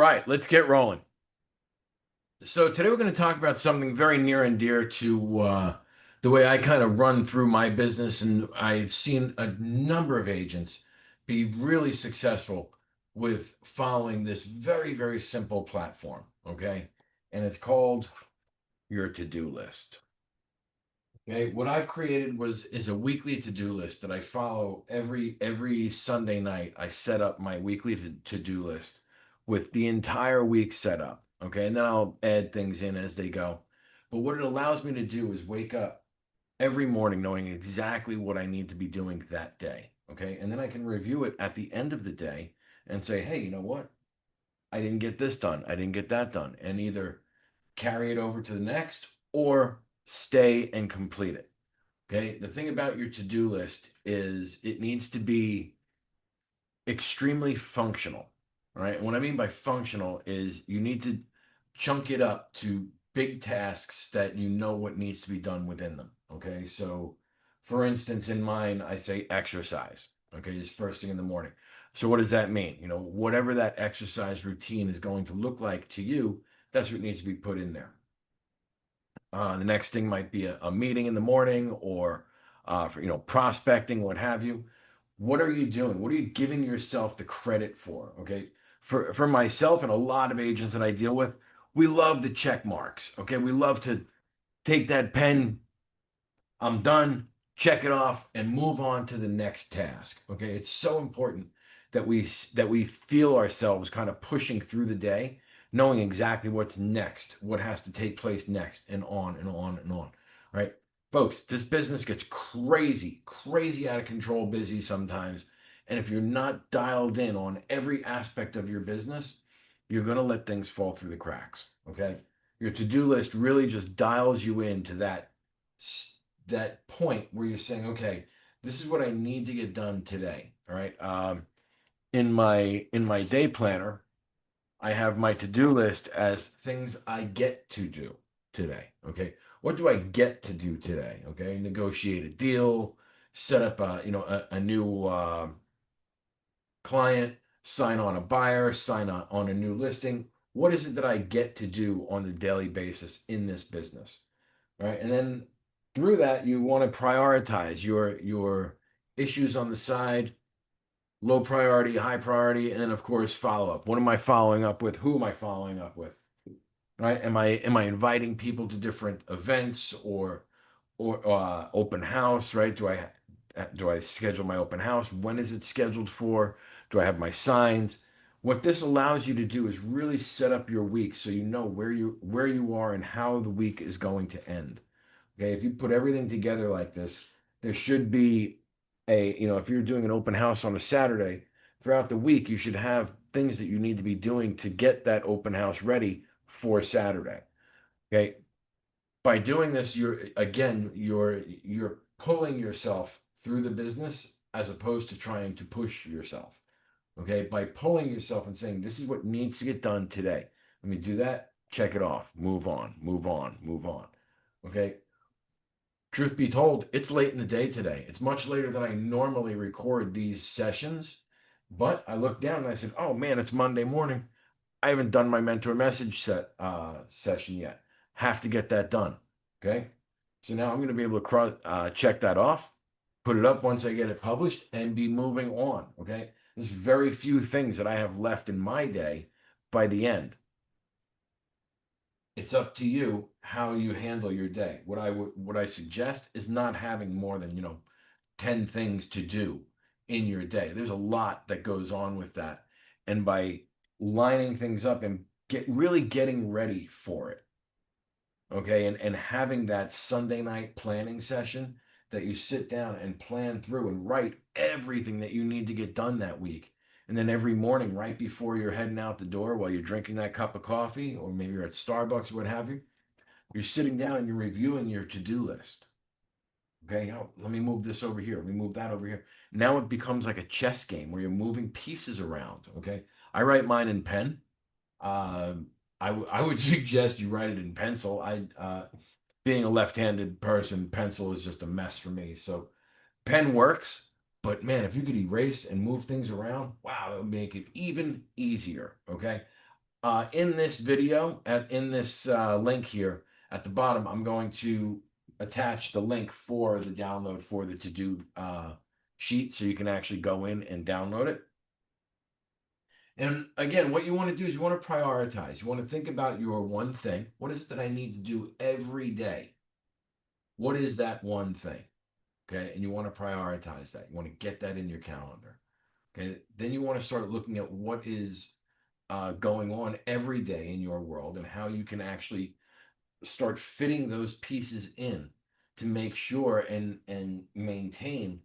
right, let's get rolling. So today we're going to talk about something very near and dear to the way I kind of run through my business, and I've seen a number of agents be really successful with following this very, very simple platform. Okay, and it's called your to-do list. Okay, what I've created is a weekly to-do list that I follow every Sunday night. I set up my weekly to-do list with the entire week set up. Okay, and then I'll add things in as they go. But what it allows me to do is wake up every morning knowing exactly what I need to be doing that day. Okay, and then I can review it at the end of the day and say, hey, you know what? I didn't get this done. I didn't get that done, and either carry it over to the next or stay and complete it. Okay. The thing about your to do list is it needs to be extremely functional. All right. And what I mean by functional is you need to chunk it up to big tasks that you know what needs to be done within them. Okay. So, for instance, in mine, I say exercise. Okay. It's first thing in the morning. So, what does that mean? Whatever that exercise routine is going to look like to you, that's what needs to be put in there. The next thing might be a meeting in the morning or for prospecting, what have you. What are you doing? What are you giving yourself the credit for? Okay. For myself and a lot of agents that I deal with, we love the check marks. Okay. We love to take that pen, I'm done, check it off, and move on to the next task. Okay, it's so important that we feel ourselves kind of pushing through the day, knowing exactly what's next, what has to take place next, and on and on and on. Right, folks, this business gets crazy, crazy out of control, busy sometimes. And if you're not dialed in on every aspect of your business, you're going to let things fall through the cracks. Okay. Your to do list really just dials you into that point where you're saying, okay, this is what I need to get done today. All right. In my day planner, I have my to-do list as things I get to do today. Okay. What do I get to do today? Okay. Negotiate a deal, set up a new client, sign on a buyer, sign on a new listing. What is it that I get to do on the daily basis in this business? Right. And then through that, you want to prioritize your issues on the side, low priority, high priority, and then of course follow up. What am I following up with? Who am I following up with? Right? Am I inviting people to different events or open house? Right? Do I schedule my open house? When is it scheduled for? Do I have my signs? What this allows you to do is really set up your week so you know where you are and how the week is going to end. Okay, if you put everything together like this, there should be if you're doing an open house on a Saturday, throughout the week, you should have things that you need to be doing to get that open house ready for Saturday. Okay. By doing this, you're pulling yourself through the business as opposed to trying to push yourself. Okay. By pulling yourself and saying, this is what needs to get done today. Let me do that, check it off, move on, move on, move on. Okay. Truth be told, it's late in the day today. It's much later than I normally record these sessions. But I looked down and I said, "Oh man, it's Monday morning. I haven't done my mentor message session yet. Have to get that done." Okay, so now I'm going to be able to check that off, put it up once I get it published, and be moving on. Okay, there's very few things that I have left in my day by the end. It's up to you how you handle your day. What I suggest is not having more than 10 things to do in your day. There's a lot that goes on with that. And by lining things up and really getting ready for it, okay, and having that Sunday night planning session that you sit down and plan through and write everything that you need to get done that week. And then every morning, right before you're heading out the door, while you're drinking that cup of coffee, or maybe you're at Starbucks or what have you, you're sitting down and you're reviewing your to-do list. Okay, let me move this over here. Let me move that over here. Now it becomes like a chess game where you're moving pieces around. Okay, I write mine in pen. Uh, I would suggest you write it in pencil. Being a left-handed person, pencil is just a mess for me. So pen works, but man, if you could erase and move things around, wow, that would make it even easier. Okay, In this video, in this link here at the bottom, I'm going to attach the link for the download for the to-do sheet so you can actually go in and download it. And again, what you want to do is you want to prioritize. You want to think about your one thing. What is it that I need to do every day? What is that one thing? Okay. And you want to prioritize that. You want to get that in your calendar. Okay. Then you want to start looking at what is going on every day in your world and how you can actually start fitting those pieces in to make sure and maintain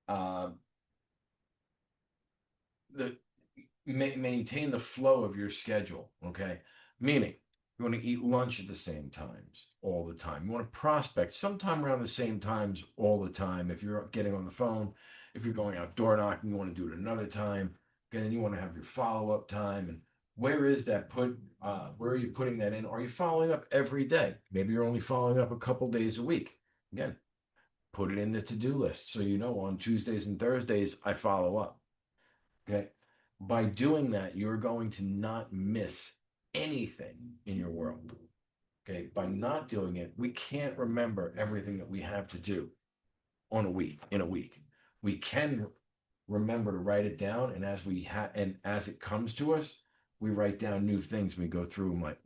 uh, the maintain the flow of your schedule. Okay, meaning you want to eat lunch at the same times all the time. You want to prospect sometime around the same times all the time. If you're getting on the phone, if you're going out door knocking, you want to do it another time. Okay, then you want to have your follow up time. And where is that put? Where are you putting that in? Are you following up every day? Maybe you're only following up a couple days a week. Again, put it in the to do list so you know on Tuesdays and Thursdays I follow up. Okay. By doing that, you're going to not miss anything in your world. Okay. By not doing it, we can't remember everything that we have to do in a week. We can remember to write it down, and and as it comes to us, we write down new things. We go through them like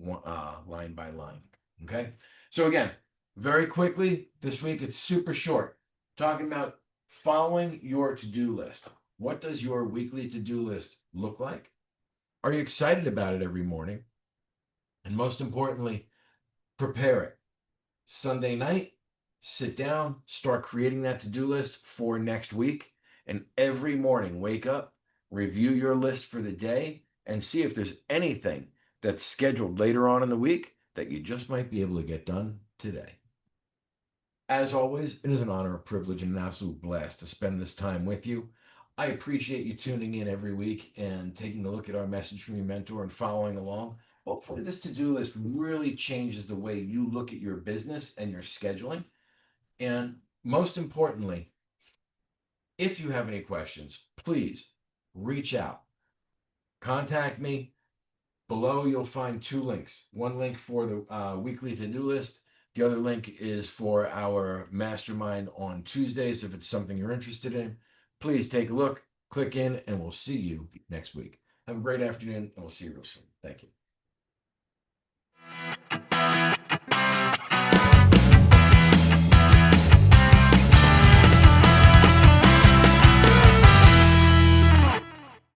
line by line. Okay. So again, very quickly this week, it's super short. Talking about following your to-do list. What does your weekly to-do list look like? Are you excited about it every morning? And most importantly, prepare it. Sunday night, sit down, start creating that to-do list for next week. And every morning, wake up, review your list for the day, and see if there's anything that's scheduled later on in the week that you just might be able to get done today. As always, it is an honor, a privilege, and an absolute blast to spend this time with you. I appreciate you tuning in every week and taking a look at our message from your mentor and following along. Hopefully, this to do list really changes the way you look at your business and your scheduling. And most importantly, if you have any questions, please reach out. Contact me. Below, you'll find two links. One link for the weekly to-do list. The other link is for our mastermind on Tuesdays. If it's something you're interested in, please take a look, click in, and we'll see you next week. Have a great afternoon, and we'll see you real soon. Thank you.